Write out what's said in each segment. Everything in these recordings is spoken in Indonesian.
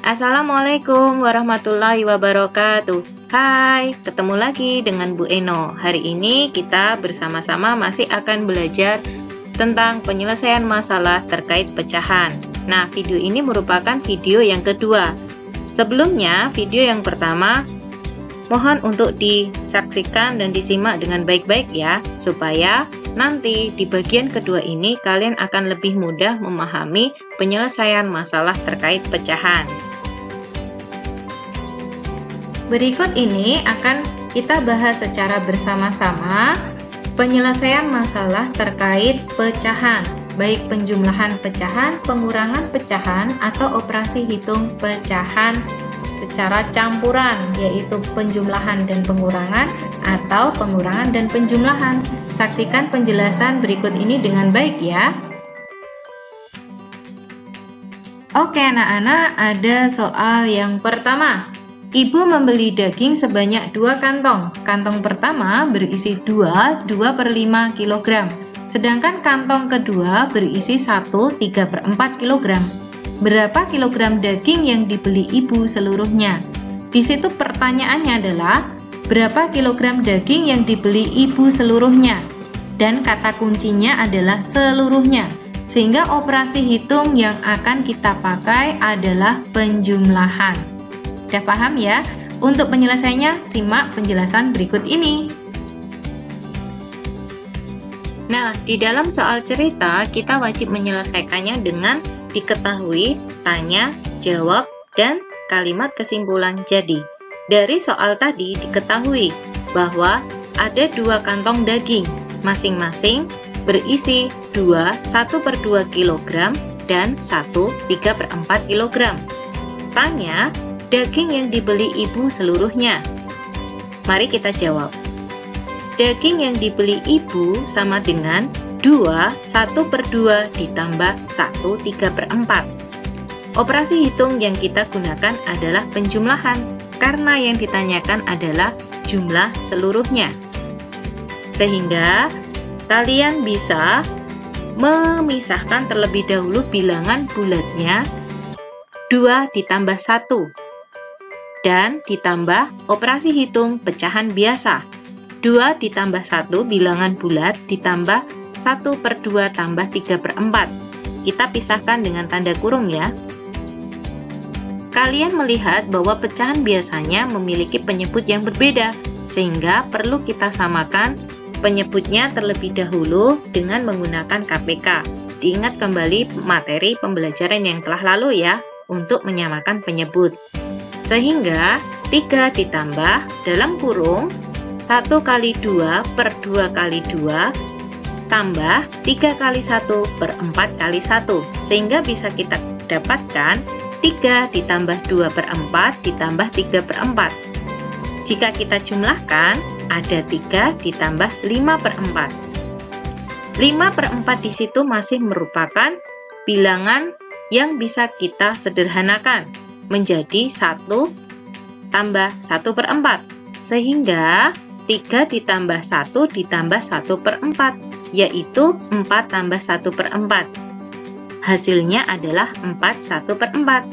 Assalamualaikum warahmatullahi wabarakatuh. Hai, ketemu lagi dengan Bu Eno. Hari ini kita bersama-sama masih akan belajar tentang penyelesaian masalah terkait pecahan. Nah, video ini merupakan video yang kedua. Sebelumnya, video yang pertama mohon untuk disaksikan dan disimak dengan baik-baik ya, supaya nanti di bagian kedua ini kalian akan lebih mudah memahami penyelesaian masalah terkait pecahan. Berikut ini akan kita bahas secara bersama-sama penyelesaian masalah terkait pecahan, baik penjumlahan pecahan, pengurangan pecahan, atau operasi hitung pecahan secara campuran, yaitu penjumlahan dan pengurangan atau pengurangan dan penjumlahan. Saksikan penjelasan berikut ini dengan baik ya. Oke anak-anak, ada soal yang pertama. Ibu membeli daging sebanyak 2 kantong. Kantong pertama berisi 2/5 kg. Sedangkan kantong kedua berisi 1/3/4 kg. Berapa kilogram daging yang dibeli ibu seluruhnya? Di situ pertanyaannya adalah berapa kilogram daging yang dibeli ibu seluruhnya? Dan kata kuncinya adalah seluruhnya. Sehingga operasi hitung yang akan kita pakai adalah penjumlahan. Sudah paham ya? Untuk penyelesaiannya, simak penjelasan berikut ini. Nah, di dalam soal cerita, kita wajib menyelesaikannya dengan diketahui, tanya, jawab, dan kalimat kesimpulan jadi. Dari soal tadi diketahui bahwa ada 2 kantong daging, masing-masing berisi 1/2 kg dan 1/3/4 kg. Tanya, daging yang dibeli ibu seluruhnya. Mari kita jawab. Daging yang dibeli ibu sama dengan 1/2 ditambah 1/3/4. Operasi hitung yang kita gunakan adalah penjumlahan, karena yang ditanyakan adalah jumlah seluruhnya. Sehingga kalian bisa memisahkan terlebih dahulu bilangan bulatnya 2 ditambah 1 dan ditambah operasi hitung pecahan biasa. 2 ditambah 1 bilangan bulat ditambah 1/2 tambah 3/4. Kita pisahkan dengan tanda kurung ya. Kalian melihat bahwa pecahan biasanya memiliki penyebut yang berbeda, sehingga perlu kita samakan penyebutnya terlebih dahulu dengan menggunakan KPK. Diingat kembali materi pembelajaran yang telah lalu ya, untuk menyamakan penyebut. Sehingga 3 ditambah dalam kurung 1 kali 2 per 2 kali 2 tambah 3 kali 1 per 4 kali 1. Sehingga bisa kita dapatkan 3 ditambah 2 per 4 ditambah 3 per 4. Jika kita jumlahkan, ada 3 ditambah 5 per 4. 5 per 4 di situ masih merupakan bilangan yang bisa kita sederhanakan menjadi 1 tambah 1/4, sehingga 3 ditambah 1 ditambah 1/4, yaitu 4 tambah 1/4. Hasilnya adalah 4 1/4.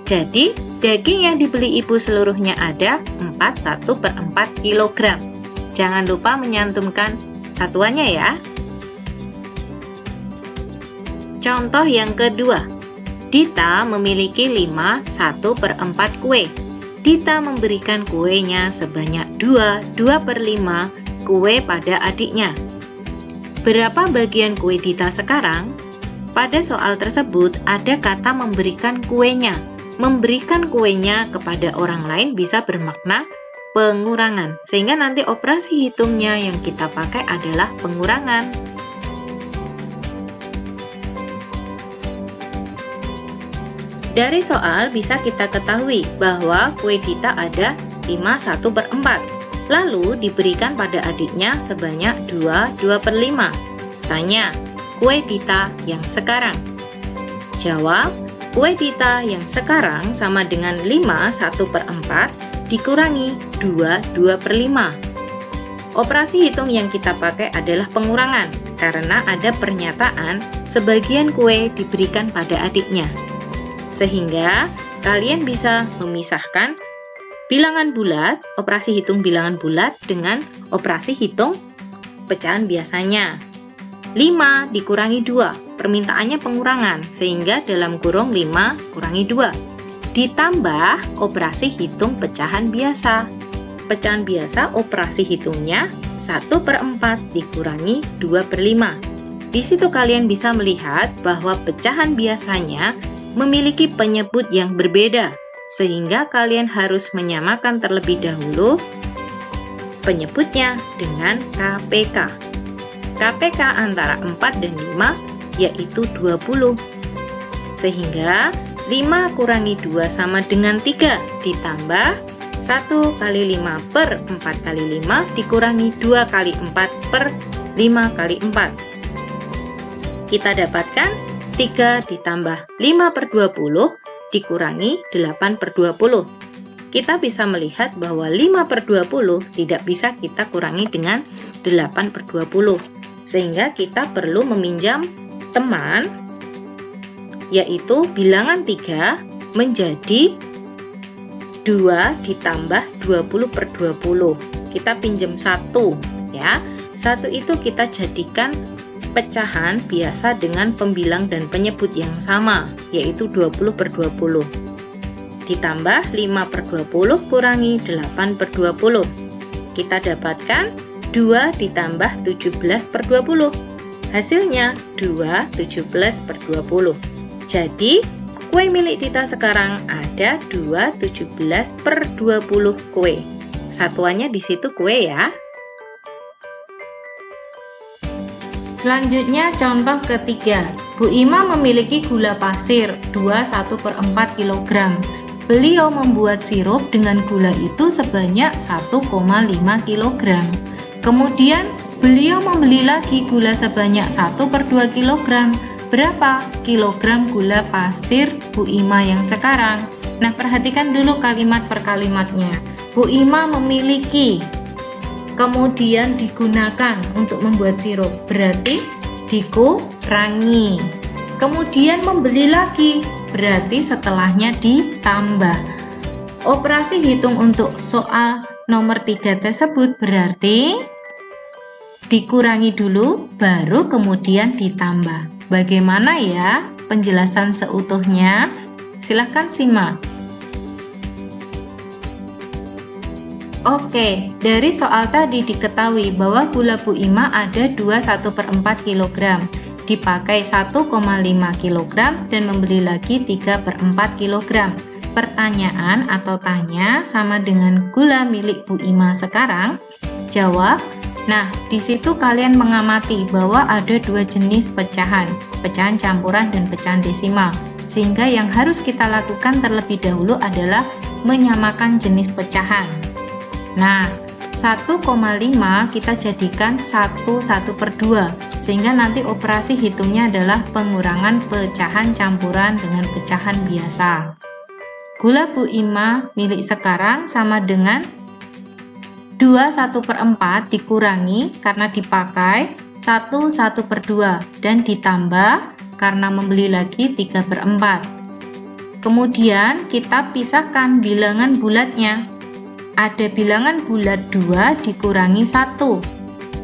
Jadi daging yang dibeli ibu seluruhnya ada 4 1/4 kg. Jangan lupa menyantumkan satuannya ya. Contoh yang kedua, Dita memiliki 5 1/4 kue. Dita memberikan kuenya sebanyak 2/5 kue pada adiknya. Berapa bagian kue Dita sekarang? Pada soal tersebut ada kata memberikan kuenya. Memberikan kuenya kepada orang lain bisa bermakna pengurangan, sehingga nanti operasi hitungnya yang kita pakai adalah pengurangan. Dari soal bisa kita ketahui bahwa kue Dita ada 5 1/4, lalu diberikan pada adiknya sebanyak 2/5. Tanya, kue Dita yang sekarang. Jawab, kue Dita yang sekarang sama dengan 5 1/4 dikurangi 2/5. Operasi hitung yang kita pakai adalah pengurangan, karena ada pernyataan sebagian kue diberikan pada adiknya. Sehingga kalian bisa memisahkan bilangan bulat, operasi hitung bilangan bulat dengan operasi hitung pecahan biasanya. 5 dikurangi 2, permintaannya pengurangan, sehingga dalam kurung 5 kurangi 2. Ditambah operasi hitung pecahan biasa. Pecahan biasa operasi hitungnya 1/4 dikurangi 2/5. Di situ kalian bisa melihat bahwa pecahan biasanya memiliki penyebut yang berbeda, sehingga kalian harus menyamakan terlebih dahulu penyebutnya dengan KPK. KPK antara 4 dan 5 yaitu 20. Sehingga 5 kurangi 2 sama dengan 3 ditambah 1 kali 5 per 4 kali 5 dikurangi 2 kali 4 per 5 kali 4. Kita dapatkan 3 ditambah 5 per 20 dikurangi 8 per 20. Kita bisa melihat bahwa 5 per 20 tidak bisa kita kurangi dengan 8 per 20. Sehingga kita perlu meminjam teman, yaitu bilangan 3 menjadi 2 ditambah 20 per 20. Kita pinjam 1 ya. 1 itu kita jadikan pecahan biasa dengan pembilang dan penyebut yang sama, yaitu 20 per 20. Ditambah 5 per 20 kurangi 8 per 20. Kita dapatkan 2 ditambah 17 per 20. Hasilnya 2 17 per 20. Jadi, kue milik Dita sekarang ada 2 17 per 20 kue. Satuannya di situ kue ya. Selanjutnya contoh ketiga, Bu Ima memiliki gula pasir 1/4 kg. Beliau membuat sirup dengan gula itu sebanyak 1,5 kg. Kemudian beliau membeli lagi gula sebanyak 1/2 kg. Berapa kilogram gula pasir Bu Ima yang sekarang? Nah, perhatikan dulu kalimat per kalimatnya. Bu Ima memiliki, kemudian digunakan untuk membuat sirup, berarti dikurangi. Kemudian membeli lagi, berarti setelahnya ditambah. Operasi hitung untuk soal nomor 3 tersebut berarti dikurangi dulu, baru kemudian ditambah. Bagaimana ya penjelasan seutuhnya? Silahkan simak. Oke, dari soal tadi diketahui bahwa gula Bu Ima ada 1/4 kg, dipakai 1,5 kg dan membeli lagi 3/4 kg. Pertanyaan atau tanya sama dengan gula milik Bu Ima sekarang? Jawab. Nah, di situ kalian mengamati bahwa ada 2 jenis pecahan, pecahan campuran dan pecahan desimal. Sehingga yang harus kita lakukan terlebih dahulu adalah menyamakan jenis pecahan. Nah, 1,5 kita jadikan 1/2, sehingga nanti operasi hitungnya adalah pengurangan pecahan campuran dengan pecahan biasa. Gula Bu Ima milik sekarang sama dengan 1/4 dikurangi karena dipakai 1/2 dan ditambah karena membeli lagi 3/4. Kemudian kita pisahkan bilangan bulatnya. Ada bilangan bulat 2 dikurangi 1.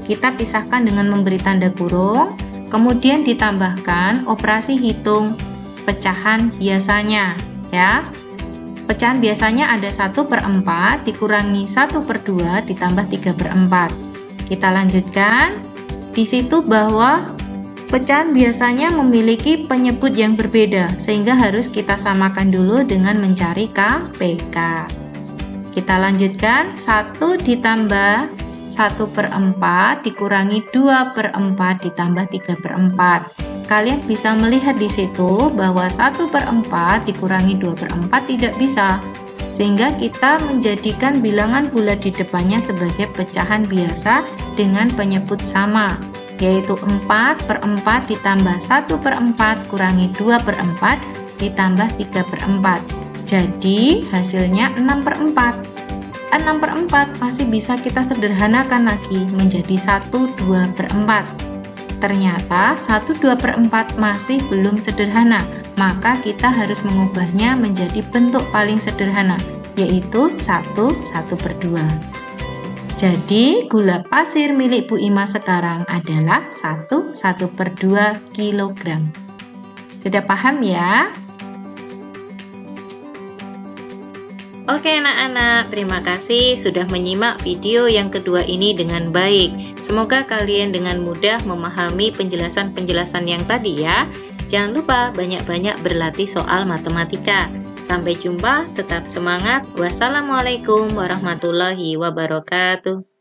Kita pisahkan dengan memberi tanda kurung, kemudian ditambahkan operasi hitung pecahan biasanya ya. Pecahan biasanya ada 1/4 dikurangi 1/2 ditambah 3/4. Kita lanjutkan. Di situ bahwa pecahan biasanya memiliki penyebut yang berbeda, sehingga harus kita samakan dulu dengan mencari KPK. Kita lanjutkan. 1 ditambah 1/4 dikurangi 2/4 ditambah 3/4. Kalian bisa melihat di situ bahwa 1/4 dikurangi 2/4 tidak bisa, sehingga kita menjadikan bilangan bulat di depannya sebagai pecahan biasa dengan penyebut sama, yaitu 4/4 ditambah 1/4 kurangi 2/4 ditambah 3/4. Jadi hasilnya 6/4. 6/4 masih bisa kita sederhanakan lagi menjadi 1/2/4. Ternyata 1/2/4 masih belum sederhana, maka kita harus mengubahnya menjadi bentuk paling sederhana, yaitu 1/2. Jadi, gula pasir milik Bu Ima sekarang adalah 1/2 kilogram. Sudah paham ya? Oke anak-anak, terima kasih sudah menyimak video yang kedua ini dengan baik. Semoga kalian dengan mudah memahami penjelasan-penjelasan yang tadi ya. Jangan lupa banyak-banyak berlatih soal matematika. Sampai jumpa, tetap semangat. Wassalamualaikum warahmatullahi wabarakatuh.